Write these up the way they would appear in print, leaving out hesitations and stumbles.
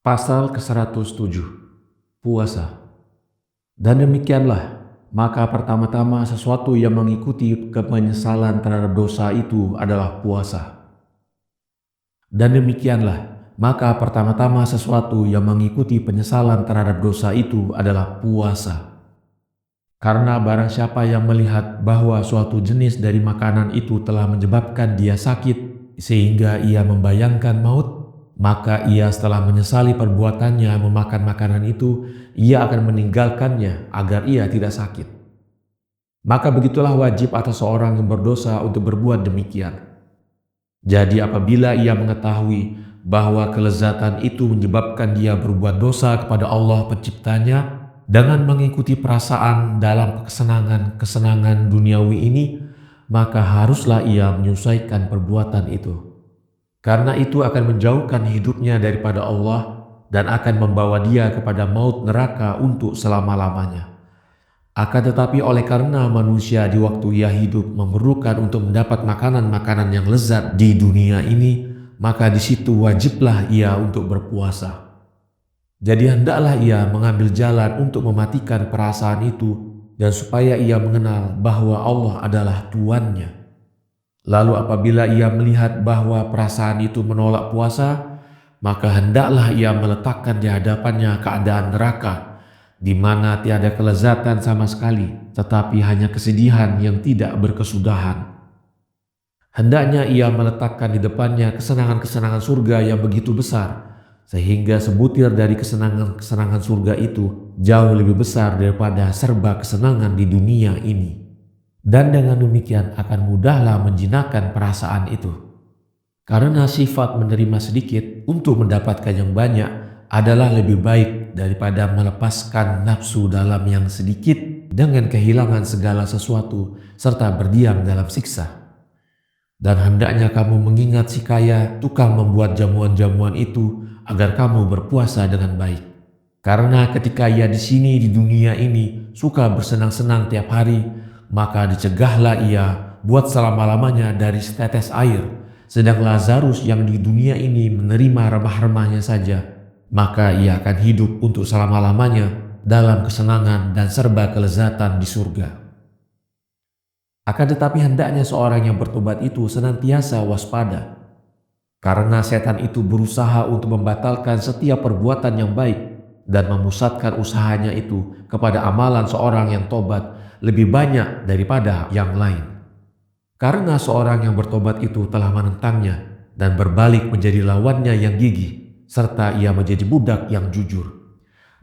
Pasal ke-107, puasa. Dan demikianlah, maka pertama-tama sesuatu yang mengikuti kepenyesalan terhadap dosa itu adalah puasa. Dan demikianlah, maka pertama-tama sesuatu yang mengikuti penyesalan terhadap dosa itu adalah puasa. Karena barang siapa yang melihat bahwa suatu jenis dari makanan itu telah menyebabkan dia sakit, sehingga ia membayangkan maut, maka ia setelah menyesali perbuatannya memakan makanan itu, ia akan meninggalkannya agar ia tidak sakit. Maka begitulah wajib atas seorang yang berdosa untuk berbuat demikian. Jadi apabila ia mengetahui bahwa kelezatan itu menyebabkan dia berbuat dosa kepada Allah penciptanya dengan mengikuti perasaan dalam kesenangan-kesenangan duniawi ini, maka haruslah ia menyelesaikan perbuatan itu. Karena itu akan menjauhkan hidupnya daripada Allah dan akan membawa dia kepada maut neraka untuk selama-lamanya. Akan tetapi oleh karena manusia di waktu ia hidup memerlukan untuk mendapat makanan-makanan yang lezat di dunia ini, maka di situ wajiblah ia untuk berpuasa. Jadi hendaklah ia mengambil jalan untuk mematikan perasaan itu dan supaya ia mengenal bahwa Allah adalah Tuannya. Lalu apabila ia melihat bahwa perasaan itu menolak puasa, maka hendaklah ia meletakkan di hadapannya keadaan neraka, di mana tiada kelezatan sama sekali, tetapi hanya kesedihan yang tidak berkesudahan. Hendaknya ia meletakkan di depannya kesenangan-kesenangan surga yang begitu besar, sehingga sebutir dari kesenangan-kesenangan surga itu jauh lebih besar daripada serba kesenangan di dunia ini. Dan dengan demikian akan mudahlah menjinakkan perasaan itu. Karena sifat menerima sedikit untuk mendapatkan yang banyak adalah lebih baik daripada melepaskan nafsu dalam yang sedikit dengan kehilangan segala sesuatu serta berdiam dalam siksa. Dan hendaknya kamu mengingat si kaya tukang membuat jamuan-jamuan itu agar kamu berpuasa dengan baik. Karena ketika ia di sini di dunia ini suka bersenang-senang tiap hari, maka dicegahlah ia buat selama-lamanya dari setetes air, sedang Lazarus yang di dunia ini menerima remah-remahnya saja, maka ia akan hidup untuk selama-lamanya dalam kesenangan dan serba kelezatan di surga. Akan tetapi hendaknya seorang yang bertobat itu senantiasa waspada, karena setan itu berusaha untuk membatalkan setiap perbuatan yang baik dan memusatkan usahanya itu kepada amalan seorang yang tobat lebih banyak daripada yang lain. Karena seorang yang bertobat itu telah menentangnya dan berbalik menjadi lawannya yang gigih, serta ia menjadi budak yang jujur.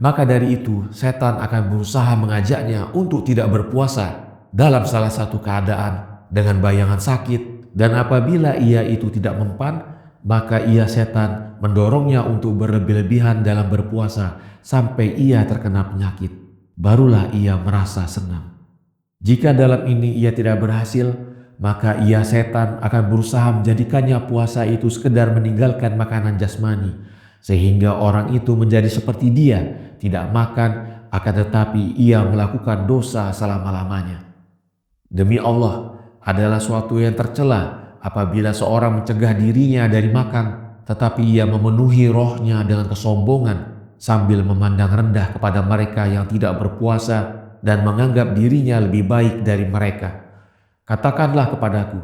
Maka dari itu setan akan berusaha mengajaknya untuk tidak berpuasa dalam salah satu keadaan dengan bayangan sakit, dan apabila ia itu tidak mempan, maka ia setan mendorongnya untuk berlebih-lebihan dalam berpuasa sampai ia terkena penyakit. Barulah ia merasa senang. Jika dalam ini ia tidak berhasil, maka ia setan akan berusaha menjadikannya puasa itu sekedar meninggalkan makanan jasmani, sehingga orang itu menjadi seperti dia, tidak makan, akan tetapi ia melakukan dosa selama-lamanya. Demi Allah, adalah suatu yang tercela apabila seorang mencegah dirinya dari makan, tetapi ia memenuhi rohnya dengan kesombongan sambil memandang rendah kepada mereka yang tidak berpuasa dan menganggap dirinya lebih baik dari mereka. Katakanlah kepadaku,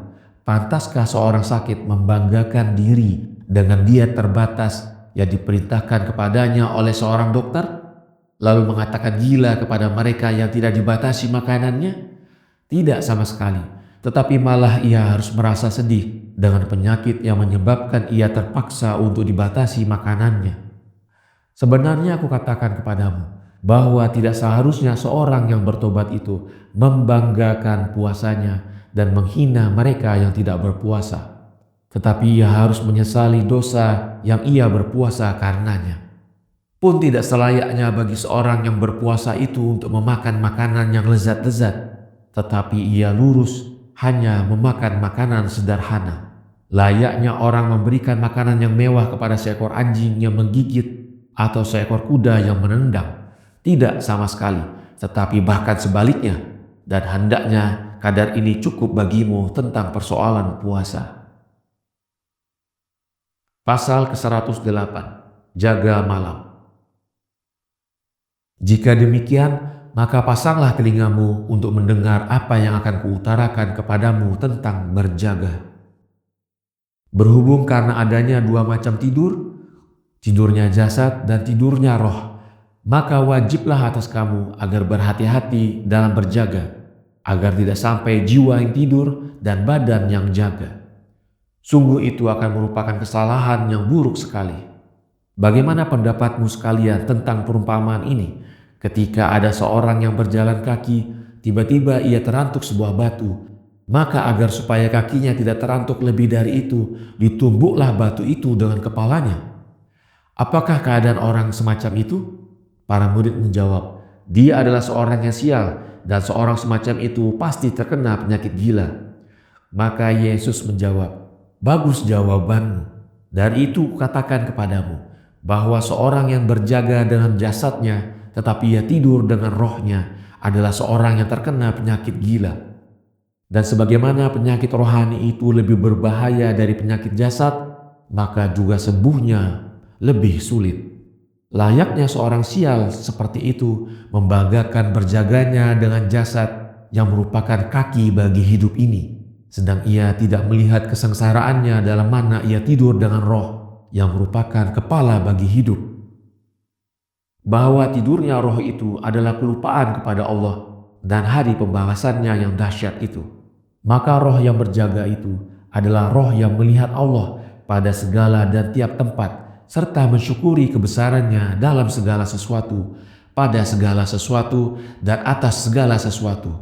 pantaskah seorang sakit membanggakan diri dengan diet terbatas yang diperintahkan kepadanya oleh seorang dokter, lalu mengatakan gila kepada mereka yang tidak dibatasi makanannya? Tidak sama sekali, tetapi malah ia harus merasa sedih dengan penyakit yang menyebabkan ia terpaksa untuk dibatasi makanannya. Sebenarnya aku katakan kepadamu, bahwa tidak seharusnya seorang yang bertobat itu membanggakan puasanya dan menghina mereka yang tidak berpuasa, tetapi ia harus menyesali dosa yang ia berpuasa karenanya. Pun tidak selayaknya bagi seorang yang berpuasa itu untuk memakan makanan yang lezat-lezat, tetapi ia lurus hanya memakan makanan sederhana. Layaknya orang memberikan makanan yang mewah kepada seekor anjing yang menggigit atau seekor kuda yang menendang. Tidak sama sekali, tetapi bahkan sebaliknya, dan hendaknya kadar ini cukup bagimu tentang persoalan puasa. Pasal ke-108. jaga malam. Jika demikian, maka pasanglah telingamu untuk mendengar apa yang akan kuutarakan kepadamu tentang berjaga. Berhubung karena adanya dua macam tidur, tidurnya jasad dan tidurnya roh, maka wajiblah atas kamu agar berhati-hati dalam berjaga, agar tidak sampai jiwa yang tidur dan badan yang jaga. Sungguh itu akan merupakan kesalahan yang buruk sekali. Bagaimana pendapatmu sekalian tentang perumpamaan ini? Ketika ada seorang yang berjalan kaki, tiba-tiba ia terantuk sebuah batu. Maka agar supaya kakinya tidak terantuk lebih dari itu, ditumbuklah batu itu dengan kepalanya. Apakah keadaan orang semacam itu? Para murid menjawab, dia adalah seorang yang sial, dan seorang semacam itu pasti terkena penyakit gila. Maka Yesus menjawab, bagus jawabanmu. Dari itu kukatakan kepadamu, bahwa seorang yang berjaga dengan jasadnya, tetapi ia tidur dengan rohnya, adalah seorang yang terkena penyakit gila. Dan sebagaimana penyakit rohani itu lebih berbahaya dari penyakit jasad, maka juga sembuhnya lebih sulit. Layaknya seorang sial seperti itu membanggakan berjaganya dengan jasad yang merupakan kaki bagi hidup ini, sedang ia tidak melihat kesengsaraannya dalam mana ia tidur dengan roh yang merupakan kepala bagi hidup. Bahwa tidurnya roh itu adalah kelupaan kepada Allah dan hari pembalasannya yang dahsyat itu. Maka roh yang berjaga itu adalah roh yang melihat Allah pada segala dan tiap tempat, serta mensyukuri kebesarannya dalam segala sesuatu, pada segala sesuatu, dan atas segala sesuatu.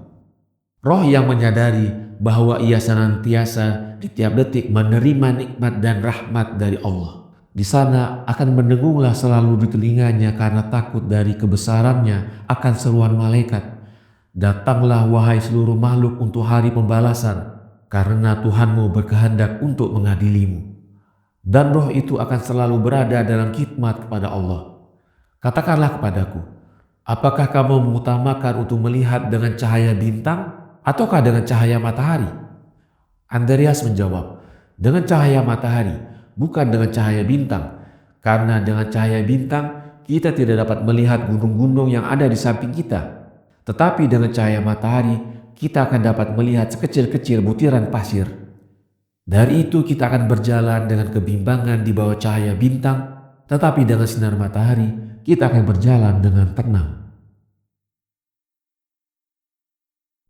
Roh yang menyadari bahwa ia senantiasa di tiap detik menerima nikmat dan rahmat dari Allah. Di sana akan mendengunglah selalu di telinganya karena takut dari kebesarannya akan seruan malaikat. Datanglah wahai seluruh makhluk untuk hari pembalasan, karena Tuhanmu berkehendak untuk mengadilimu. Dan roh itu akan selalu berada dalam khidmat kepada Allah. Katakanlah kepadaku, apakah kamu mengutamakan untuk melihat dengan cahaya bintang ataukah dengan cahaya matahari? Andreas menjawab, dengan cahaya matahari, bukan dengan cahaya bintang. Karena dengan cahaya bintang, kita tidak dapat melihat gunung-gunung yang ada di samping kita. Tetapi dengan cahaya matahari, kita akan dapat melihat sekecil-kecil butiran pasir. Dari itu kita akan berjalan dengan kebimbangan di bawah cahaya bintang, tetapi dengan sinar matahari, kita akan berjalan dengan tenang.